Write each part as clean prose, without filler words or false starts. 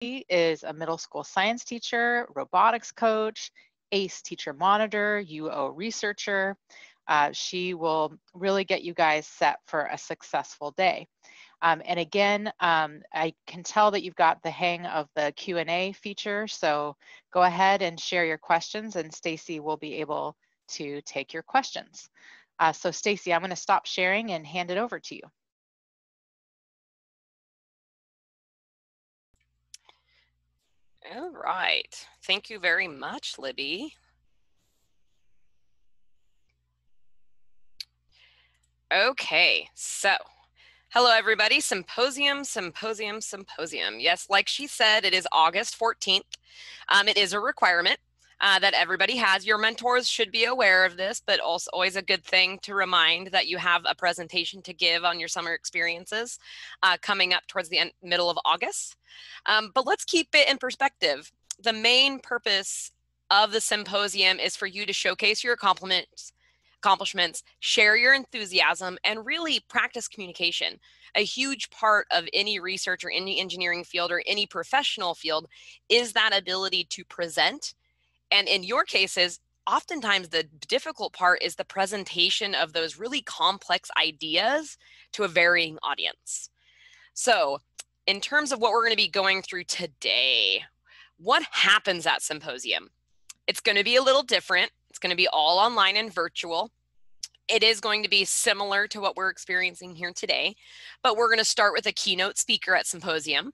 is a middle school science teacher, robotics coach, ACE teacher monitor, UO researcher. She will really get you guys set for a successful day. And again, I can tell that you've got the hang of the Q&A feature, so go ahead and share your questions and Stacy will be able to take your questions. So Stacy, I'm going to stop sharing and hand it over to you. All right, thank you very much, Libby. Okay, so hello everybody, Symposium. Yes, like she said, it is August 14th. It is a requirement that everybody has. Your mentors should be aware of this, but also always a good thing to remind that you have a presentation to give on your summer experiences coming up towards the middle of August. But let's keep it in perspective. The main purpose of the symposium is for you to showcase your accomplishments, share your enthusiasm, and really practice communication. A huge part of any research or any engineering field or any professional field is that ability to present. And in your cases, oftentimes the difficult part is the presentation of those really complex ideas to a varying audience. So in terms of what we're going to be going through today, what happens at Symposium? It's going to be a little different. It's going to be all online and virtual. It is going to be similar to what we're experiencing here today, but we're going to start with a keynote speaker at Symposium.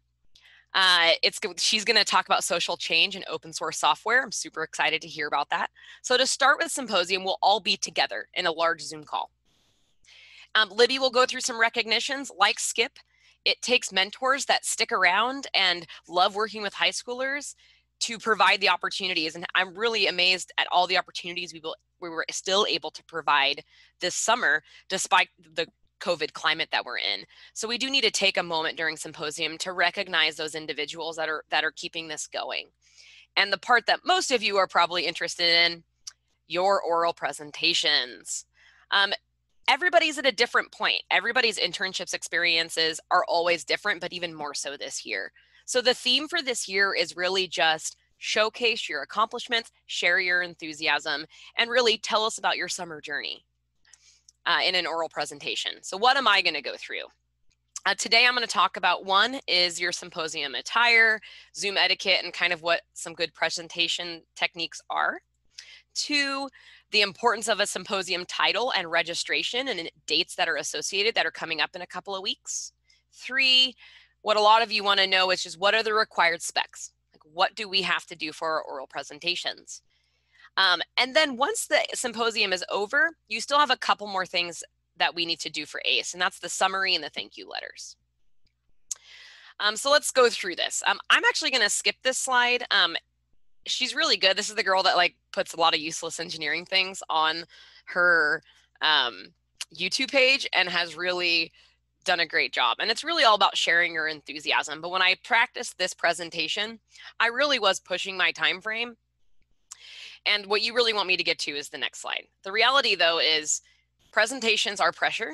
She's going to talk about social change and open source software. I'm super excited to hear about that. So to start with Symposium, we'll all be together in a large Zoom call. Libby will go through some recognitions like Skip. It takes mentors that stick around and love working with high schoolers to provide the opportunities. And I'm really amazed at all the opportunities we were still able to provide this summer, despite the COVID climate that we're in. So we do need to take a moment during Symposium to recognize those individuals that are keeping this going. And the part that most of you are probably interested in, your oral presentations. Everybody's at a different point. Everybody's internships experiences are always different, but even more so this year. So the theme for this year is really just showcase your accomplishments, share your enthusiasm, and really tell us about your summer journey in an oral presentation. So what am I going to go through? Today I'm going to talk about, one is your symposium attire, Zoom etiquette, and kind of what some good presentation techniques are. Two, the importance of a symposium title and registration and dates that are associated that are coming up in a couple of weeks. Three, what a lot of you want to know is just what are the required specs? Like, what do we have to do for our oral presentations? And then once the symposium is over, you still have a couple more things that we need to do for ACE, and that's the summary and the thank you letters. So let's go through this. I'm actually going to skip this slide. She's really good. This is the girl that like puts a lot of useless engineering things on her YouTube page and has really done a great job. And it's really all about sharing your enthusiasm. But when I practiced this presentation, I really was pushing my time frame. And what you really want me to get to is the next slide. The reality, though, is presentations are pressure,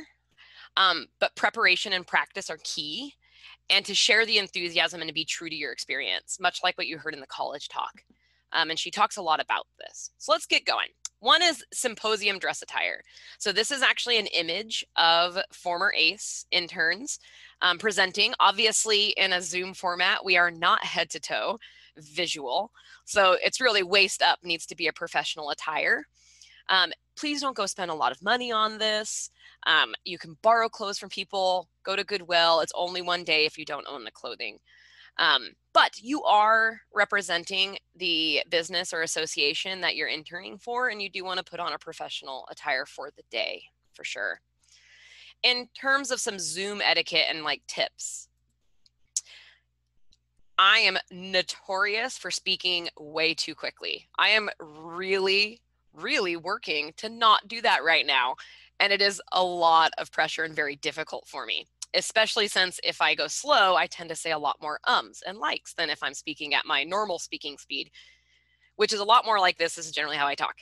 but preparation and practice are key. And to share the enthusiasm and to be true to your experience, much like what you heard in the college talk. And she talks a lot about this. So let's get going. One is symposium dress attire. So this is actually an image of former ACE interns presenting. Obviously, in a Zoom format, we are not head to toe visual. So it's really waist up needs to be a professional attire. Please don't go spend a lot of money on this. You can borrow clothes from people, go to Goodwill. It's only one day if you don't own the clothing. But you are representing the business or association that you're interning for, and you do want to put on a professional attire for the day, for sure. In terms of some Zoom etiquette and like tips, I am notorious for speaking way too quickly. I am really working to not do that right now. And it is a lot of pressure and very difficult for me, especially since if I go slow, I tend to say a lot more ums and likes than if I'm speaking at my normal speaking speed, which is a lot more like this. This is generally how I talk,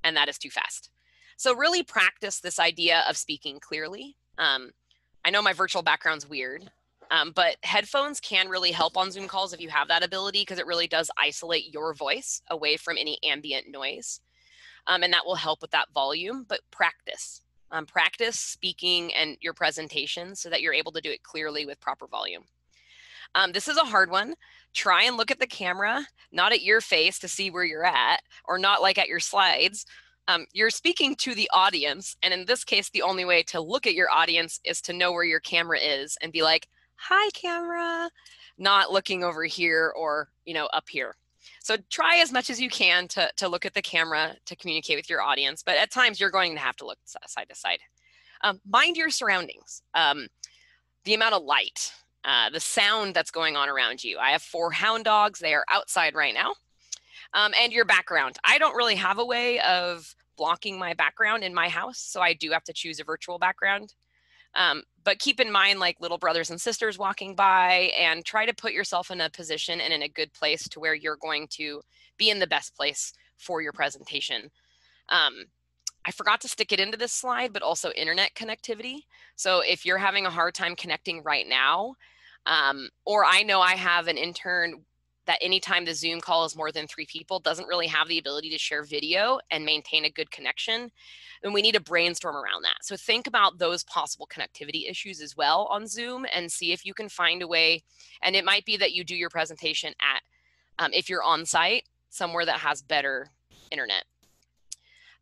and that is too fast. So really practice this idea of speaking clearly. I know my virtual background's weird. But headphones can really help on Zoom calls if you have that ability, because it really does isolate your voice away from any ambient noise. And that will help with that volume, but practice. Practice speaking and your presentation so that you're able to do it clearly with proper volume. This is a hard one. Try and look at the camera, not at your face to see where you're at, or not like at your slides. You're speaking to the audience. And in this case, the only way to look at your audience is to know where your camera is and be like, hi, camera, not looking over here or, up here. So try as much as you can to look at the camera to communicate with your audience. But at times you're going to have to look side to side. Mind your surroundings, the amount of light, the sound that's going on around you. I have 4 hound dogs. They are outside right now. And your background. I don't really have a way of blocking my background in my house, so I do have to choose a virtual background. But keep in mind, like, little brothers and sisters walking by, and try to put yourself in a position and in a good place to where you're going to be in the best place for your presentation. I forgot to stick it into this slide, but also internet connectivity. So if you're having a hard time connecting right now, or I know I have an intern that anytime the Zoom call is more than 3 people doesn't really have the ability to share video and maintain a good connection, and we need to brainstorm around that. So think about those possible connectivity issues as well on Zoom and see if you can find a way. And it might be that you do your presentation at, if you're on site, somewhere that has better internet.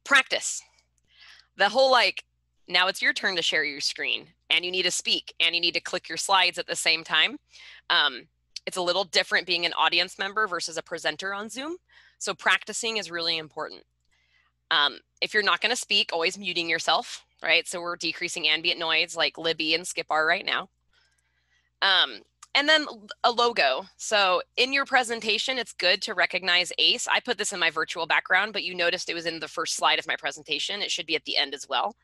Practice. The whole, like, now it's your turn to share your screen and you need to speak and you need to click your slides at the same time. It's a little different being an audience member versus a presenter on Zoom. So practicing is really important. If you're not going to speak, always muting yourself, right? So we're decreasing ambient noise like Libby and Skip are right now. And then a logo. So in your presentation, it's good to recognize ACE. I put this in my virtual background, but you noticed it was in the first slide of my presentation. It should be at the end as well.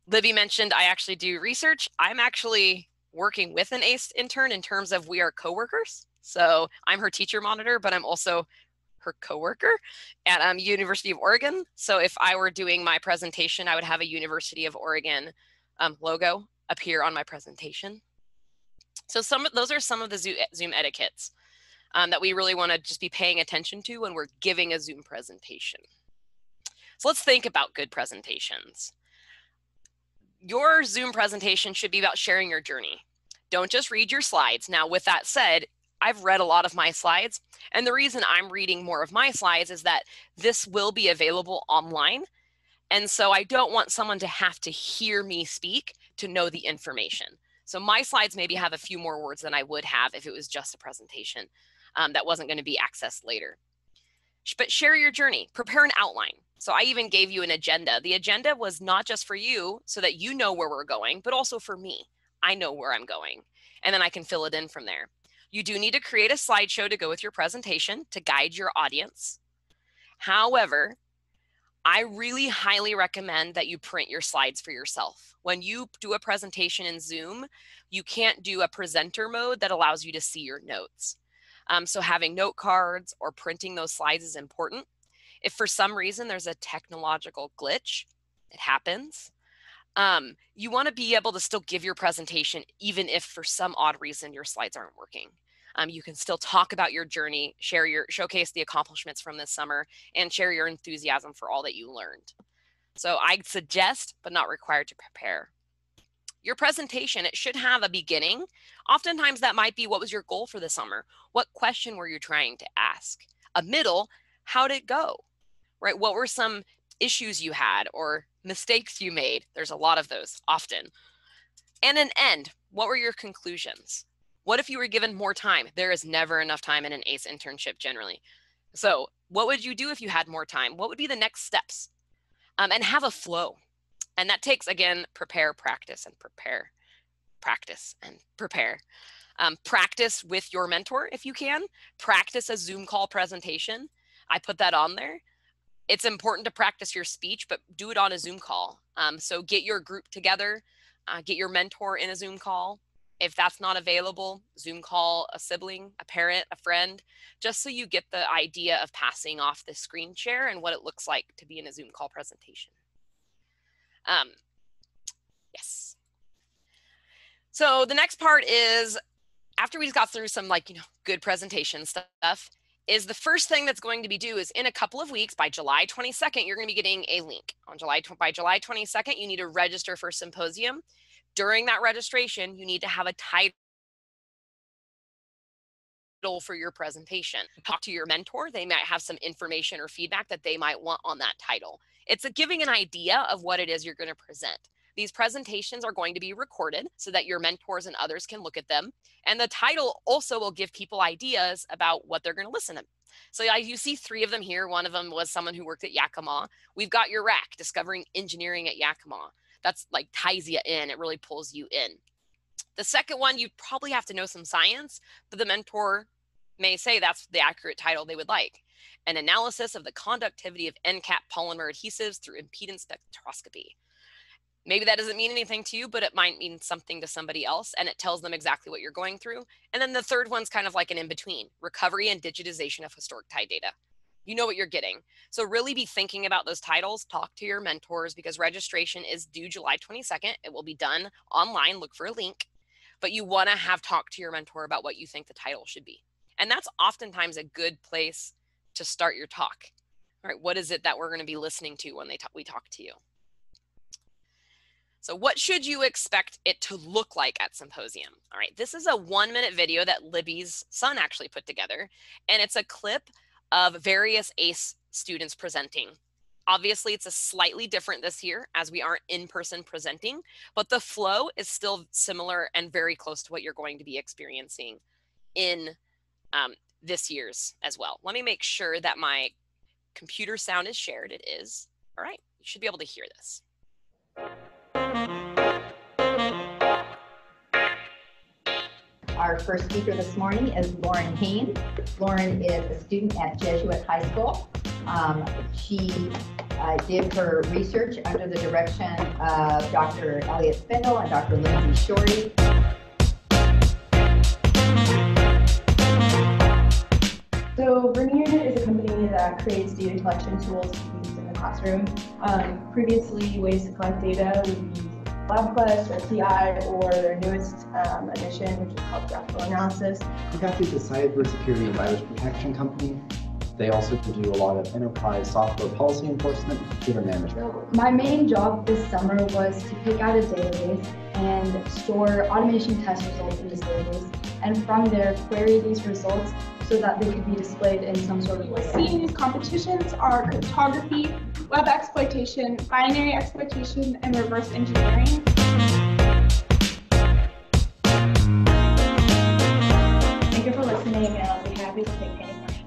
Libby mentioned I actually do research. I'm actually working with an ACE intern in terms of we are coworkers. So I'm her teacher monitor, but I'm also her coworker at University of Oregon. So if I were doing my presentation, I would have a University of Oregon logo appear on my presentation. So those are some of the Zoom etiquettes that we really want to just be paying attention to when we're giving a Zoom presentation. So let's think about good presentations. Your Zoom presentation should be about sharing your journey. Don't just read your slides. Now, with that said, I've read a lot of my slides, and the reason I'm reading more of my slides is that this will be available online. And so I don't want someone to have to hear me speak to know the information. So my slides maybe have a few more words than I would have if it was just a presentation that wasn't going to be accessed later. But share your journey, prepare an outline. So I even gave you an agenda. The agenda was not just for you so that you know where we're going, but also for me. I know where I'm going, and then I can fill it in from there. You do need to create a slideshow to go with your presentation to guide your audience. However, I really highly recommend that you print your slides for yourself. When you do a presentation in Zoom, you can't do a presenter mode that allows you to see your notes. So having note cards or printing those slides is important. If for some reason there's a technological glitch, it happens. You want to be able to still give your presentation even if for some odd reason your slides aren't working. You can still talk about your journey, showcase the accomplishments from this summer, and share your enthusiasm for all that you learned. So I'd suggest, but not required to prepare. Your presentation, it should have a beginning. Oftentimes that might be, what was your goal for the summer? What question were you trying to ask? A middle, how did it go? Right? What were some issues you had or mistakes you made? There's a lot of those often. And an end, what were your conclusions? What if you were given more time? There is never enough time in an ACE internship generally. So what would you do if you had more time? What would be the next steps? And have a flow. And that takes, again, prepare, practice, and prepare. Practice and prepare. Practice with your mentor if you can. Practice a Zoom call presentation. I put that on there. It's important to practice your speech, but do it on a Zoom call. So get your group together, get your mentor in a Zoom call. If that's not available, Zoom call a sibling, a parent, a friend, just so you get the idea of passing off the screen share and what it looks like to be in a Zoom call presentation. Yes. So the next part is, after we just got through some good presentation stuff, is the first thing that's going to be due is in a couple of weeks, by July 22nd, you're going to be getting a link. By July 22nd, you need to register for Symposium. During that registration, you need to have a title for your presentation. Talk to your mentor. They might have some information or feedback that they might want on that title. It's giving an idea of what it is you're going to present. These presentations are going to be recorded so that your mentors and others can look at them. And the title also will give people ideas about what they're going to listen to. So you see 3 of them here. One of them was someone who worked at Yakima. We've got your rack, Discovering Engineering at Yakima. That's ties you in. It really pulls you in. The second one, you probably have to know some science, but the mentor may say that's the accurate title they would like. An analysis of the conductivity of NCAP polymer adhesives through impedance spectroscopy. Maybe that doesn't mean anything to you, but it might mean something to somebody else, and it tells them exactly what you're going through. And then the third one's kind of like an in-between: recovery and digitization of historic tie data. You know what you're getting. So really be thinking about those titles. Talk to your mentors, because registration is due July 22nd. It will be done online. Look for a link. But you want to have talked to your mentor about what you think the title should be. And that's oftentimes a good place to start your talk. All right, what is it that we're going to be listening to when we talk to you? So what should you expect it to look like at Symposium? All right, this is a 1-minute video that Libby's son actually put together, and it's a clip of various ACE students presenting. Obviously, it's a slightly different this year as we aren't in-person presenting, but the flow is still similar and very close to what you're going to be experiencing in this year's as well. Let me make sure that my computer sound is shared. It is. All right, you should be able to hear this. Our first speaker this morning is Lauren Haynes. Lauren is a student at Jesuit High School. She did her research under the direction of Dr. Elliot Spindle and Dr. Lindsay Shorey. So Vernier is a company that creates data collection tools to be used in the classroom. Previously, ways to collect data would use LabQuest or TI, or their newest addition, which is called graphical analysis. Adaptive is a cybersecurity and virus protection company. They also do a lot of enterprise software policy enforcement and computer management. My main job this summer was to pick out a database and store automation test results in this database, and from there query these results so that they could be displayed in some sort of way. See in these competitions are cryptography, web exploitation, binary exploitation, and reverse engineering. Thank you for listening, and I'll be happy to take any questions.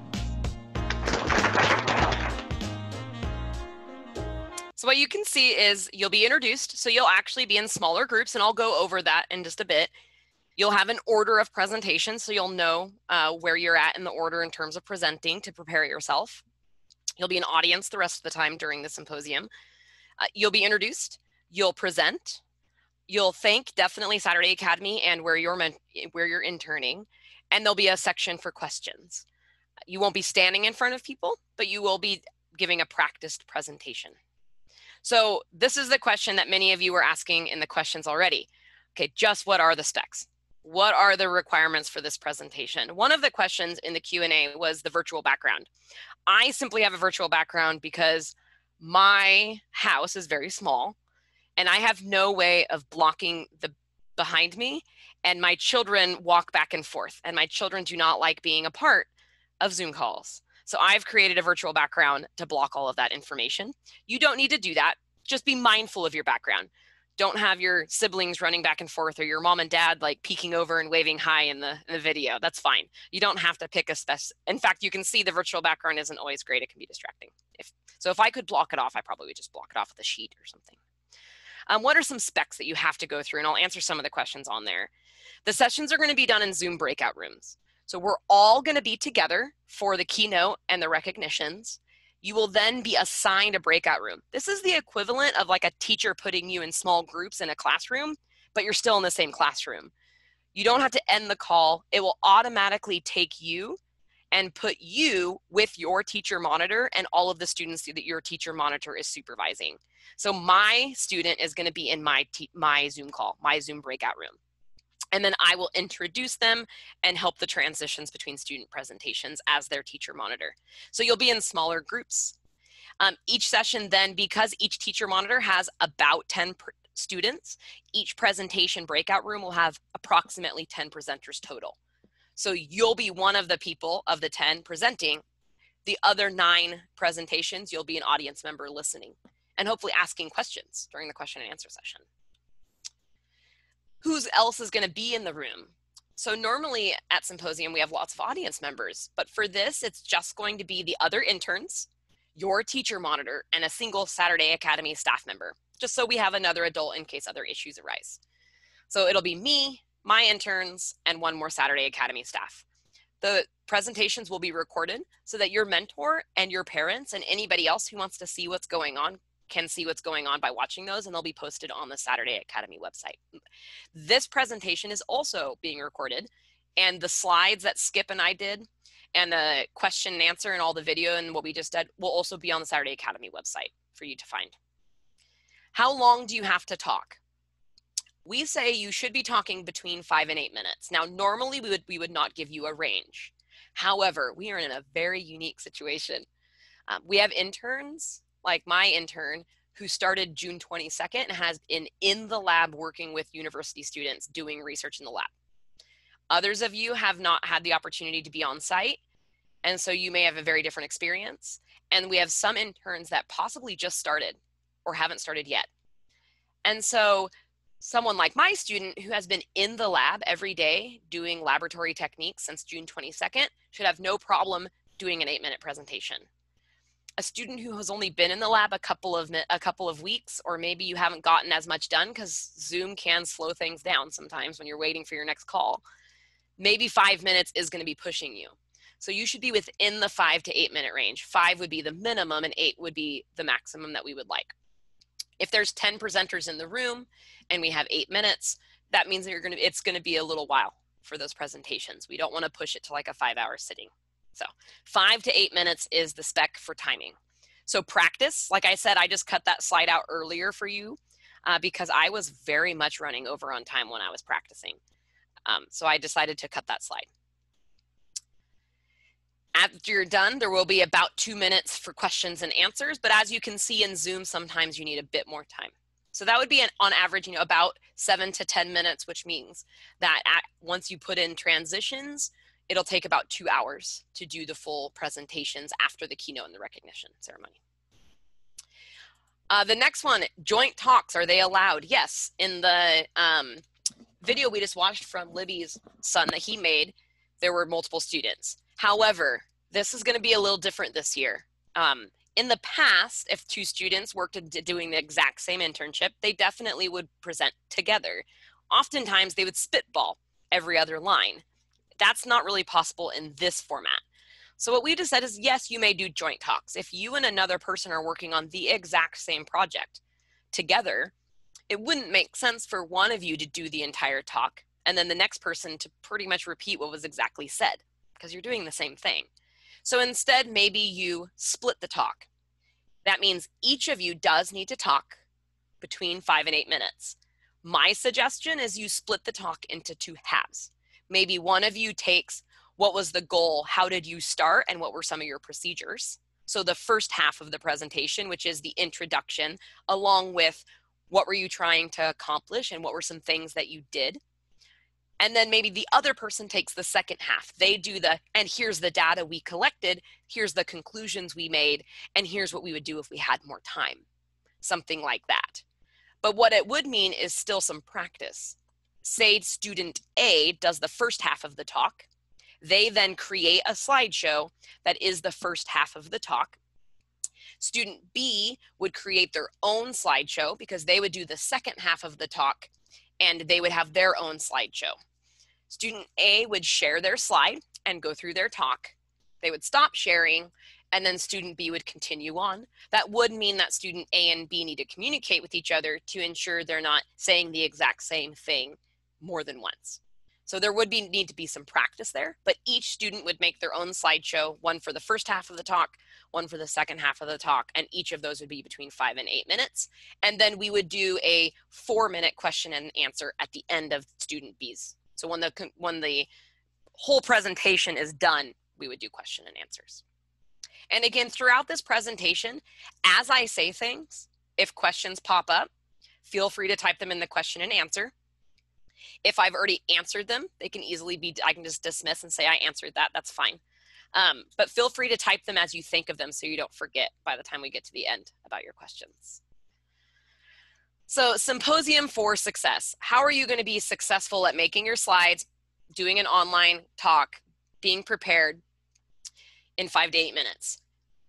So what you can see is you'll be introduced. So you'll actually be in smaller groups, and I'll go over that in just a bit. You'll have an order of presentation, so you'll know where you're at in the order in terms of presenting to prepare yourself. You'll be an audience the rest of the time during the symposium. You'll be introduced, you'll present, you'll thank definitely Saturday Academy and where you're interning, and there'll be a section for questions. You won't be standing in front of people, but you will be giving a practiced presentation. So this is the question that many of you were asking in the questions already. Okay, just what are the specs? What are the requirements for this presentation? One of the questions in the Q&A was the virtual background. I simply have a virtual background because my house is very small and I have no way of blocking the behind me, and my children walk back and forth, and my children do not like being a part of Zoom calls. So I've created a virtual background to block all of that information. You don't need to do that. Just be mindful of your background. Don't have your siblings running back and forth, or your mom and dad like peeking over and waving hi in the video. That's fine. You don't have to pick a in fact, you can see the virtual background isn't always great. It can be distracting. So if I could block it off, I probably would just block it off with a sheet or something. What are some specs that you have to go through? And I'll answer some of the questions on there. The sessions are going to be done in Zoom breakout rooms. So we're all going to be together for the keynote and the recognitions. You will then be assigned a breakout room. This is the equivalent of like a teacher putting you in small groups in a classroom, but you're still in the same classroom. You don't have to end the call. It will automatically take you and put you with your teacher monitor and all of the students that your teacher monitor is supervising. So my student is going to be in my Zoom call, my Zoom breakout room. And then I will introduce them and help the transitions between student presentations as their teacher monitor. So you'll be in smaller groups. Each session then, because each teacher monitor has about 10 students, each presentation breakout room will have approximately 10 presenters total. So you'll be one of the people of the 10 presenting. The other 9 presentations, you'll be an audience member listening and hopefully asking questions during the question and answer session. Who else is going to be in the room? So normally at Symposium, we have lots of audience members, but for this, it's just going to be the other interns, your teacher monitor, and a single Saturday Academy staff member, just so we have another adult in case other issues arise. So it'll be me, my interns, and 1 more Saturday Academy staff. The presentations will be recorded so that your mentor and your parents and anybody else who wants to see what's going on can see what's going on by watching those, and they'll be posted on the Saturday Academy website. This presentation is also being recorded, and the slides that Skip and I did and the question and answer and all the video and what we just did will also be on the Saturday Academy website for you to find. How long do you have to talk? We say you should be talking between 5 and 8 minutes. Now, normally we would not give you a range. However, we are in a very unique situation. We have interns, like my intern, who started June 22nd and has been in the lab working with university students doing research in the lab. Others of you have not had the opportunity to be on site, and so you may have a very different experience. And we have some interns that possibly just started or haven't started yet. And so someone like my student who has been in the lab every day doing laboratory techniques since June 22nd should have no problem doing an 8-minute presentation. A student who has only been in the lab a couple of weeks, or maybe you haven't gotten as much done because Zoom can slow things down sometimes when you're waiting for your next call, maybe 5 minutes is going to be pushing you. So you should be within the 5 to 8 minute range. 5 would be the minimum and 8 would be the maximum that we would like. If there's 10 presenters in the room and we have 8 minutes, that means that it's going to be a little while for those presentations. We don't want to push it to like a 5-hour sitting. So 5 to 8 minutes is the spec for timing. So practice, like I said, I just cut that slide out earlier for you because I was very much running over on time when I was practicing. So I decided to cut that slide. After you're done, there will be about 2 minutes for questions and answers, but as you can see in Zoom, sometimes you need a bit more time. So that would be on average, about 7 to 10 minutes, which means that once you put in transitions, it'll take about 2 hours to do the full presentations after the keynote and the recognition ceremony. The next one, joint talks, are they allowed? Yes, in the video we just watched from Libby's son that he made, there were multiple students. However, this is going to be a little different this year. In the past, if 2 students worked doing the exact same internship, they definitely would present together. Oftentimes, they would spitball every other line. That's not really possible in this format. So what we just said is, yes, you may do joint talks. If you and another person are working on the exact same project together, it wouldn't make sense for one of you to do the entire talk and then the next person to pretty much repeat what was exactly said, because you're doing the same thing. So instead, maybe you split the talk. That means each of you does need to talk between 5 and 8 minutes. My suggestion is you split the talk into 2 halves. Maybe one of you takes what was the goal, how did you start, and what were some of your procedures. So the first half of the presentation, which is the introduction, along with what were you trying to accomplish and what were some things that you did. And then maybe the other person takes the second half. They do and here's the data we collected, here's the conclusions we made, and here's what we would do if we had more time. Something like that. But what it would mean is still some practice. Say student A does the first half of the talk. They then create a slideshow that is the first half of the talk. Student B would create their own slideshow because they would do the second half of the talk and they would have their own slideshow. Student A would share their slide and go through their talk. They would stop sharing and then student B would continue on. That would mean that student A and B need to communicate with each other to ensure they're not saying the exact same thing more than once. So there would need to be some practice there, but each student would make their own slideshow, one for the first half of the talk, one for the second half of the talk, and each of those would be between 5 and 8 minutes. And then we would do a 4-minute question and answer at the end of student B's. So when the whole presentation is done, we would do question and answers. And again, throughout this presentation, as I say things, if questions pop up, feel free to type them in the question and answer. If I've already answered them, they can easily be, I can just dismiss and say I answered that, that's fine. But feel free to type them as you think of them so you don't forget by the time we get to the end about your questions. So Symposium for Success. How are you going to be successful at making your slides, doing an online talk, being prepared in 5 to 8 minutes?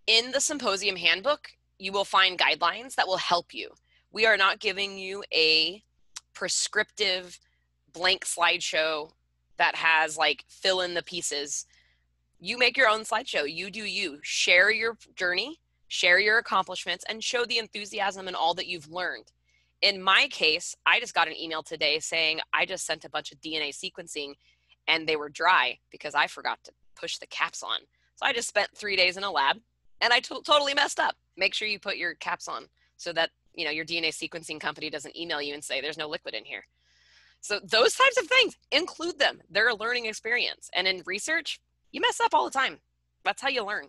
In the Symposium Handbook, you will find guidelines that will help you. We are not giving you a prescriptive blank slideshow that has like fill in the pieces. You make your own slideshow. You do you. Share your journey, share your accomplishments, and show the enthusiasm and all that you've learned. In my case, I just got an email today saying I just sent a bunch of DNA sequencing and they were dry because I forgot to push the caps on. So I just spent 3 days in a lab and I totally messed up. Make sure you put your caps on so that your DNA sequencing company doesn't email you and say there's no liquid in here. So those types of things, include them. They're a learning experience. And in research, you mess up all the time. That's how you learn.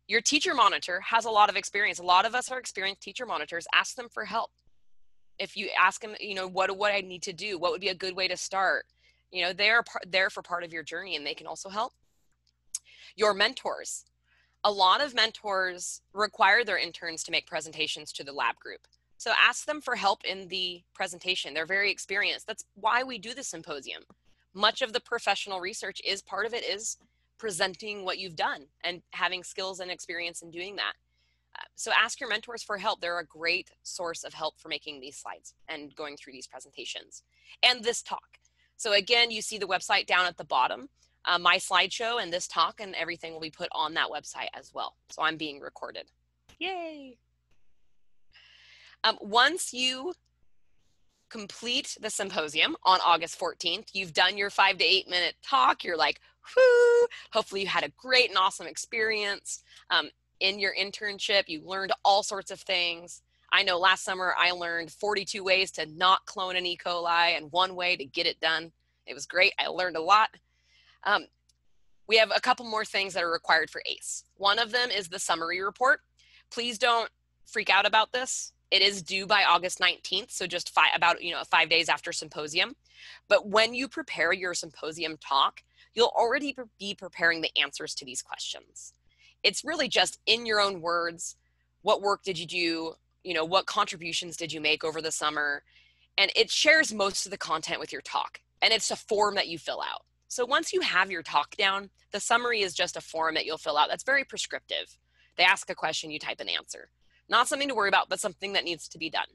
Your teacher monitor has a lot of experience. A lot of us are experienced teacher monitors. Ask them for help. If you ask them, what I need to do, what would be a good way to start? They're there for part of your journey and they can also help. Your mentors. A lot of mentors require their interns to make presentations to the lab group. So ask them for help in the presentation. They're very experienced. That's why we do the symposium. Much of the professional research part of it is presenting what you've done and having skills and experience in doing that. So ask your mentors for help. They're a great source of help for making these slides and going through these presentations and this talk. So again, you see the website down at the bottom. My slideshow and this talk and everything will be put on that website as well. So I'm being recorded. Yay. Once you complete the symposium on August 14th, you've done your 5 to 8 minute talk. You're like, whoo, hopefully you had a great and awesome experience. In your internship, you learned all sorts of things. I know last summer I learned 42 ways to not clone an E. coli and 1 way to get it done. It was great. I learned a lot. We have a couple more things that are required for ACE. One of them is the summary report. Please don't freak out about this. It is due by August 19th, so just 5 days after symposium. But when you prepare your symposium talk, you'll already be preparing the answers to these questions. It's really just in your own words, what work did you do? What contributions did you make over the summer? And it shares most of the content with your talk. And it's a form that you fill out. So once you have your talk down, the summary is just a form that you'll fill out. That's very prescriptive. They ask a question, you type an answer. Not something to worry about, but something that needs to be done.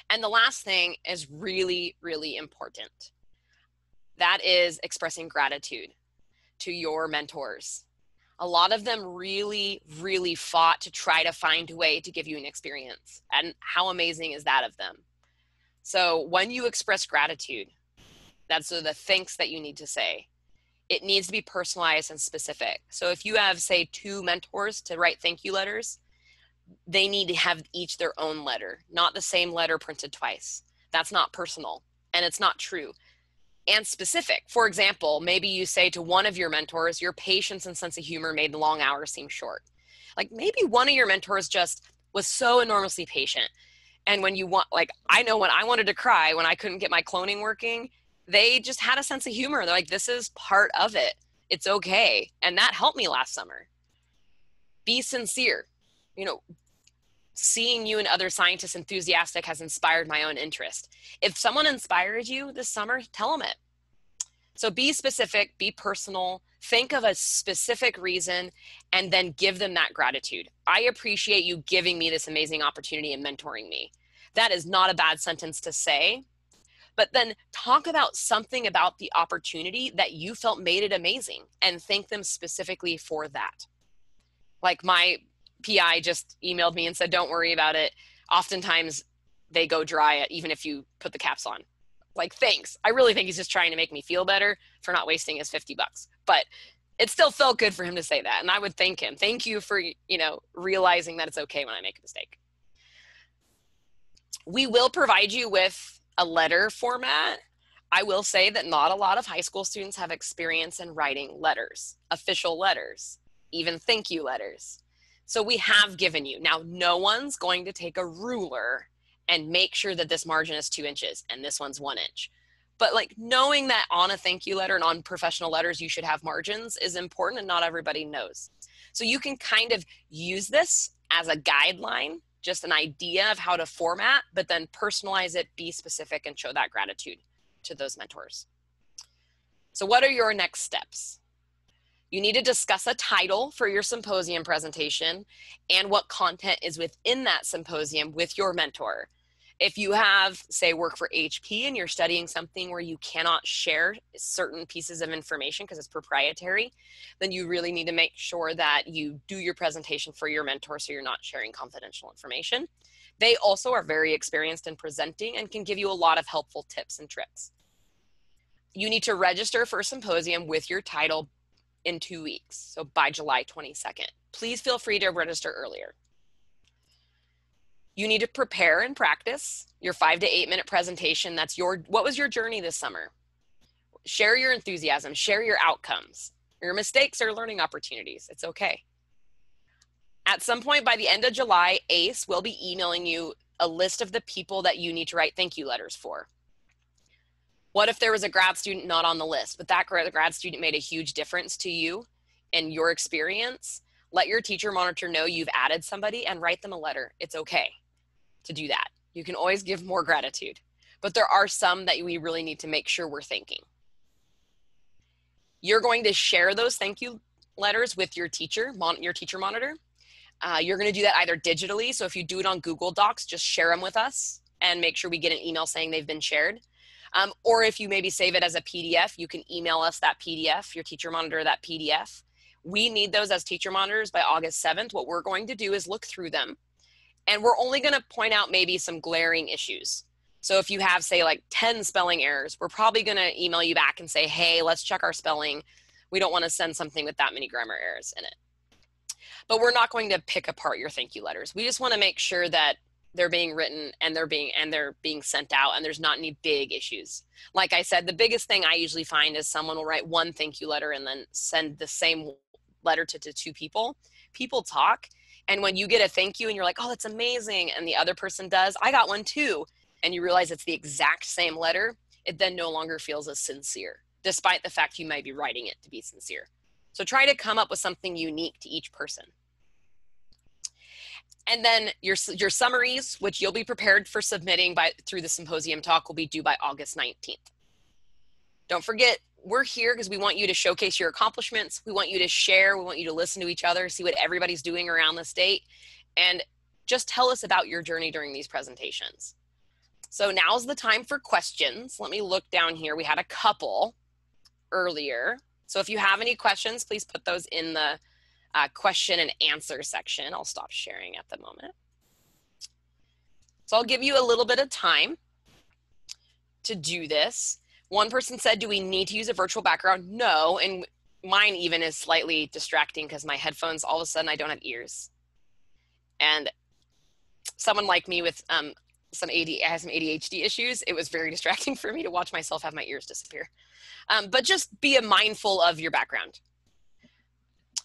And the last thing is really, really important. That is expressing gratitude to your mentors. A lot of them really, really fought to try to find a way to give you an experience. And how amazing is that of them? So when you express gratitude, that's the thanks that you need to say. It needs to be personalized and specific. So if you have, say, 2 mentors to write thank you letters, they need to have each their own letter, not the same letter printed twice. That's not personal and it's not true. And specific. For example, maybe you say to one of your mentors, your patience and sense of humor made the long hours seem short. Like maybe one of your mentors just was so enormously patient. And when you want, I know when I wanted to cry, when I couldn't get my cloning working, they just had a sense of humor. They're like, this is part of it. It's okay. And that helped me last summer. Be sincere. Seeing you and other scientists enthusiastic has inspired my own interest. If someone inspired you this summer, tell them it. So be specific, be personal, think of a specific reason, and then give them that gratitude. I appreciate you giving me this amazing opportunity and mentoring me. That is not a bad sentence to say, but then talk about something about the opportunity that you felt made it amazing and thank them specifically for that. Like my PI just emailed me and said, don't worry about it. Oftentimes they go dry even if you put the caps on. Like, thanks. I really think he's just trying to make me feel better for not wasting his $50. But it still felt good for him to say that. And I would thank him. Thank you for, you know, realizing that it's okay when I make a mistake. We will provide you with a letter format. I will say that not a lot of high school students have experience in writing letters, official letters, even thank you letters. So we have given you. Now, no one's going to take a ruler and make sure that this margin is 2 inches and this one's 1 inch. But like knowing that on a thank you letter and on professional letters, you should have margins is important, and not everybody knows. So you can kind of use this as a guideline, just an idea of how to format, but then personalize it, be specific, and show that gratitude to those mentors. So what are your next steps? You need to discuss a title for your symposium presentation and what content is within that symposium with your mentor. If you have, say, work for HP and you're studying something where you cannot share certain pieces of information because it's proprietary, then you really need to make sure that you do your presentation for your mentor so you're not sharing confidential information. They also are very experienced in presenting and can give you a lot of helpful tips and tricks. You need to register for a symposium with your title in 2 weeks, so by July 22nd. Please feel free to register earlier. You need to prepare and practice your 5 to 8 minute presentation. That's what was your journey this summer? Share your enthusiasm, share your outcomes. Your mistakes are learning opportunities. It's okay. At some point by the end of July, ACE will be emailing you a list of the people that you need to write thank you letters for. What if there was a grad student not on the list, but that grad student made a huge difference to you and your experience? Let your teacher monitor know you've added somebody and write them a letter. It's okay to do that. You can always give more gratitude, but there are some that we really need to make sure we're thanking. You're going to share those thank you letters with your teacher monitor. You're going to do that either digitally. So if you do it on Google Docs, just share them with us and make sure we get an email saying they've been shared. Or if you maybe save it as a PDF, you can email us that PDF, your teacher monitor that PDF. We need those as teacher monitors by August 7th. What we're going to do is look through them, and we're only going to point out maybe some glaring issues. So if you have, say, like 10 spelling errors, we're probably going to email you back and say, hey, let's check our spelling. We don't want to send something with that many grammar errors in it. But we're not going to pick apart your thank you letters. We just want to make sure that they're being written and they're being sent out, and there's not any big issues. Like I said, the biggest thing I usually find is someone will write one thank you letter and then send the same letter to 2 people. People talk, and when you get a thank you and you're like, oh, that's amazing, and the other person does, I got one too, and you realize it's the exact same letter, it then no longer feels as sincere, despite the fact you might be writing it to be sincere. So try to come up with something unique to each person. And then your summaries, which you'll be prepared for submitting through the symposium talk, will be due by August 19th. Don't forget, we're here because we want you to showcase your accomplishments. We want you to share. We want you to listen to each other, see what everybody's doing around the state, and just tell us about your journey during these presentations. So now's the time for questions. Let me look down here. We had a couple earlier. So if you have any questions, please put those in the question and answer section. I'll stop sharing at the moment. So I'll give you a little bit of time to do this. One person said, do we need to use a virtual background? No, and mine even is slightly distracting because my headphones, all of a sudden I don't have ears. And someone like me with some ADHD issues, it was very distracting for me to watch myself have my ears disappear. But just be mindful of your background.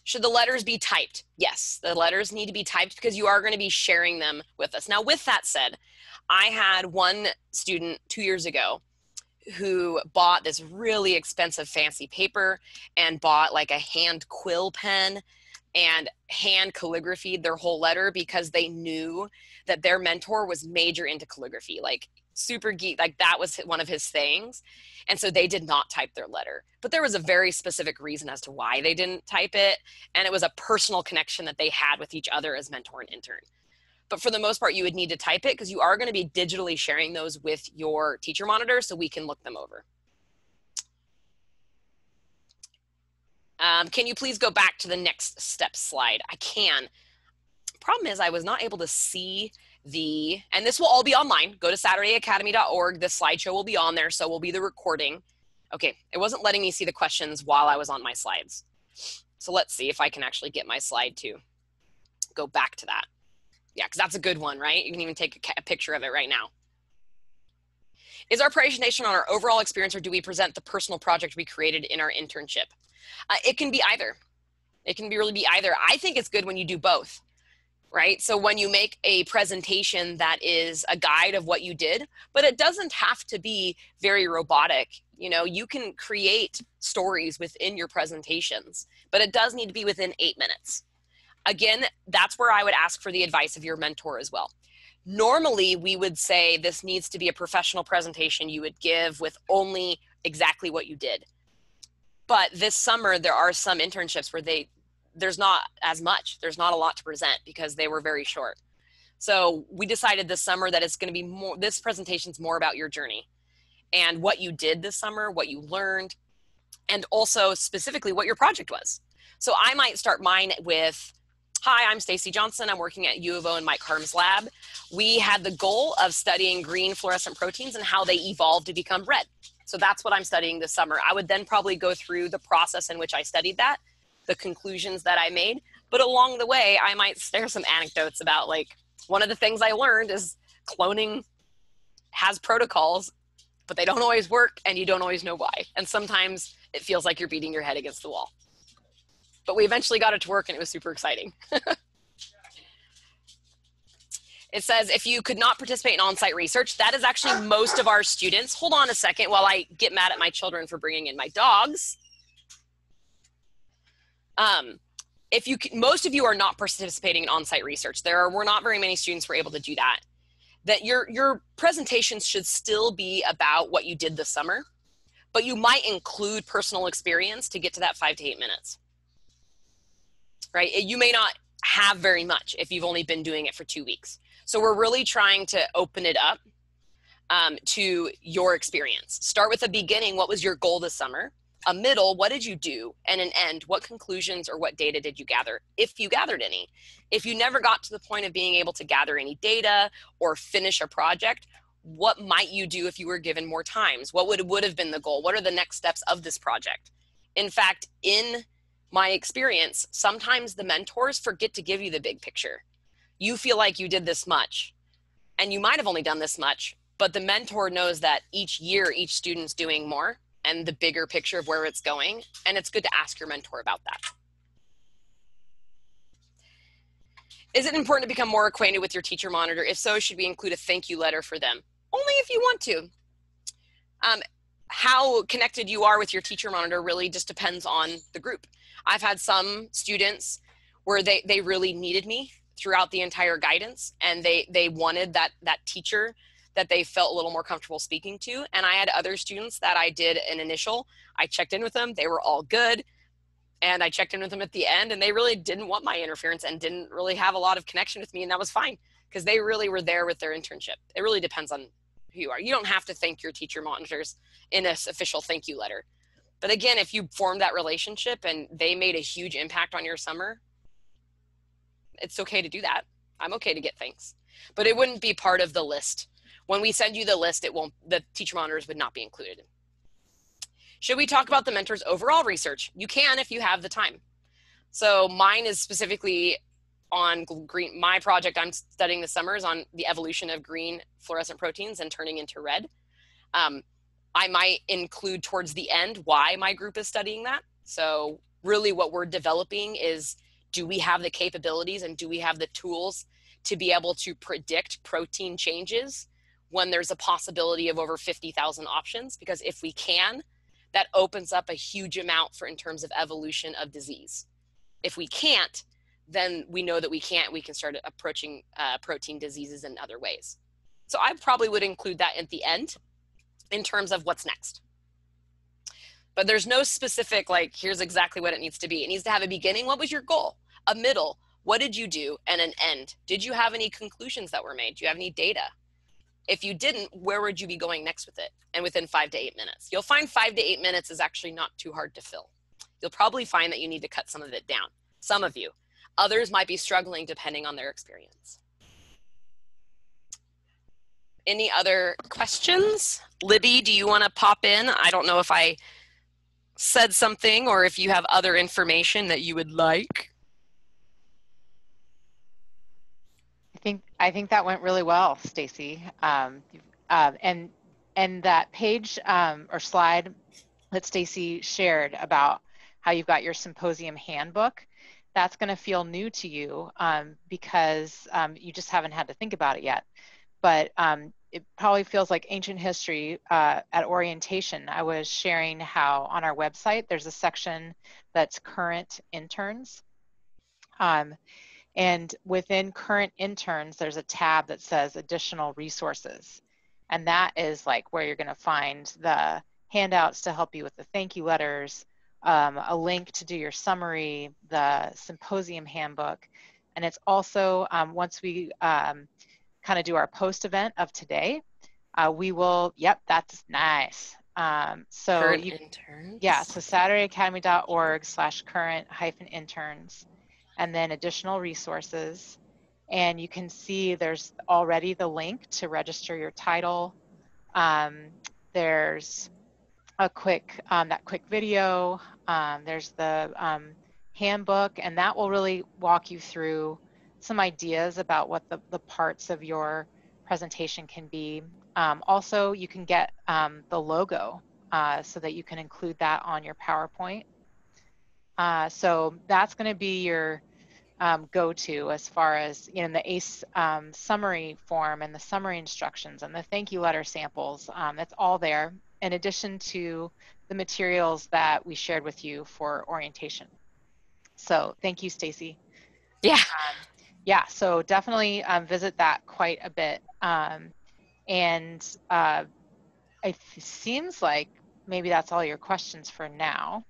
Should the letters be typed? Yes, the letters need to be typed because you are going to be sharing them with us. Now, with that said, I had one student 2 years ago who bought this really expensive fancy paper and bought like a hand quill pen and hand calligraphied their whole letter because they knew that their mentor was major into calligraphy, like super geek, like that was one of his things. And so they did not type their letter, but there was a very specific reason as to why they didn't type it. And it was a personal connection that they had with each other as mentor and intern. But for the most part, you would need to type it because you are going to be digitally sharing those with your teacher monitor so we can look them over. Can you please go back to the next step slide? I can. Problem is I was not able to see and this will all be online. Go to SaturdayAcademy.org. The slideshow will be on there, so will be the recording. Okay, it wasn't letting me see the questions while I was on my slides. So let's see if I can actually get my slide to go back to that. Yeah, because that's a good one, right? You can even take a picture of it right now. Is our presentation on our overall experience, or do we present the personal project we created in our internship? It can be either. It can really be either. I think it's good when you do both, right? So when you make a presentation that is a guide of what you did, but it doesn't have to be very robotic. You know, you can create stories within your presentations, but it does need to be within 8 minutes. Again, that's where I would ask for the advice of your mentor as well. Normally, we would say this needs to be a professional presentation you would give with only exactly what you did. But this summer, there are some internships where there's not as much. There's not a lot to present because they were very short. So we decided this summer that it's going to be more, this presentation's more about your journey and what you did this summer, what you learned, and also specifically what your project was. So I might start mine with, hi, I'm Stacy Johnson. I'm working at U of O in Mike Harm's lab. We had the goal of studying green fluorescent proteins and how they evolved to become red. So that's what I'm studying this summer. I would then probably go through the process in which I studied that, the conclusions that I made. But along the way, I might share some anecdotes about, like, one of the things I learned is cloning has protocols, but they don't always work and you don't always know why. And sometimes it feels like you're beating your head against the wall. But we eventually got it to work and it was super exciting. It says, if you could not participate in on-site research, that is actually most of our students. Hold on a second while I get mad at my children for bringing in my dogs. Most of you are not participating in on-site research. We're not very many students who are able to do that. That your presentations should still be about what you did this summer, but you might include personal experience to get to that 5 to 8 minutes. Right? You may not have very much if you've only been doing it for 2 weeks. So we're really trying to open it up to your experience. Start with a beginning. What was your goal this summer? A middle, what did you do? And an end, what conclusions or what data did you gather, if you gathered any? If you never got to the point of being able to gather any data or finish a project, what might you do if you were given more times? What would have been the goal? What are the next steps of this project? In fact, in my experience, sometimes the mentors forget to give you the big picture. You feel like you did this much, and you might have only done this much, but the mentor knows that each year, each student's doing more and the bigger picture of where it's going, and it's good to ask your mentor about that. Is it important to become more acquainted with your teacher monitor? If so, should we include a thank you letter for them? Only if you want to. How connected you are with your teacher monitor really just depends on the group. I've had some students where they really needed me throughout the entire guidance, and they wanted that teacher that they felt a little more comfortable speaking to. And I had other students that I did an initial, I checked in with them, they were all good. And I checked in with them at the end, and they really didn't want my interference and didn't really have a lot of connection with me. And that was fine, because they really were there with their internship. It really depends on who you are. You don't have to thank your teacher monitors in an official thank you letter. But again, if you formed that relationship and they made a huge impact on your summer, it's okay to do that. I'm okay to get thanks, but it wouldn't be part of the list. When we send you the list, the teacher monitors would not be included. Should we talk about the mentor's overall research? You can if you have the time. So mine is specifically on green. My project I'm studying this summer is on the evolution of green fluorescent proteins and turning into red. I might include towards the end why my group is studying that. So really what we're developing is, do we have the capabilities and do we have the tools to be able to predict protein changes when there's a possibility of over 50,000 options? Because if we can, that opens up a huge amount in terms of evolution of disease. If we can't, then we know that we can't. We can start approaching protein diseases in other ways. So I probably would include that at the end in terms of what's next. But there's no specific, like, here's exactly what it needs to be. It needs to have a beginning. What was your goal? A middle. What did you do? And an end. Did you have any conclusions that were made? Do you have any data? If you didn't, where would you be going next with it? And within 5 to 8 minutes. You'll find 5 to 8 minutes is actually not too hard to fill. You'll probably find that you need to cut some of it down. Some of you. Others might be struggling depending on their experience. Any other questions? Libby, do you want to pop in? I don't know if I said something or if you have other information that you would like. I think that went really well, Stacy. And that page or slide that Stacy shared about how you've got your symposium handbook, that's going to feel new to you because you just haven't had to think about it yet. But it probably feels like ancient history at orientation. I was sharing how on our website there's a section that's current interns. And within current interns, there's a tab that says additional resources. And that is like where you're going to find the handouts to help you with the thank you letters, a link to do your summary, the symposium handbook. And it's also, once we kind of do our post event of today, we will, yep, that's nice. So Current you, interns. yeah, so SaturdayAcademy.org/current-interns, and then additional resources. And you can see there's already the link to register your title. There's a quick, that quick video. There's the handbook, and that will really walk you through some ideas about what the parts of your presentation can be. Also, you can get the logo so that you can include that on your PowerPoint. So that's going to be your go-to as far as, you know, the ACE summary form and the summary instructions and the thank you letter samples. That's all there, in addition to the materials that we shared with you for orientation. So thank you, Stacy. Yeah. Yeah, so definitely visit that quite a bit. And it seems like maybe that's all your questions for now.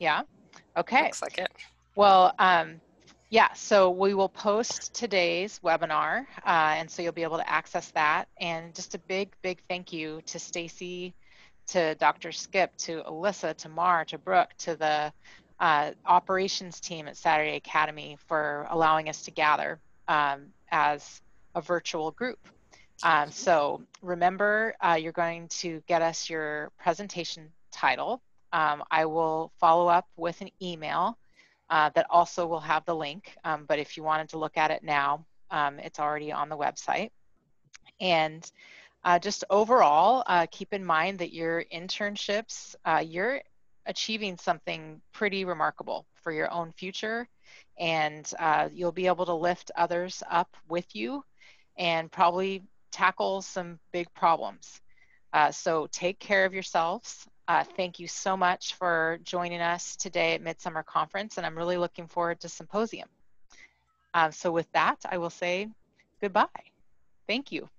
Yeah, okay. Looks like it. Well, yeah, so we will post today's webinar, and so you'll be able to access that. And just a big, big thank you to Stacy, to Dr. Skip, to Alyssa, to Mar, to Brooke, to the operations team at Saturday Academy for allowing us to gather as a virtual group. So remember, you're going to get us your presentation title. I will follow up with an email that also will have the link, but if you wanted to look at it now, it's already on the website. And just overall, keep in mind that your internships, you're achieving something pretty remarkable for your own future, and you'll be able to lift others up with you and probably tackle some big problems. So take care of yourselves. Thank you so much for joining us today at Midsummer Conference, and I'm really looking forward to Symposium. So with that, I will say goodbye. Thank you.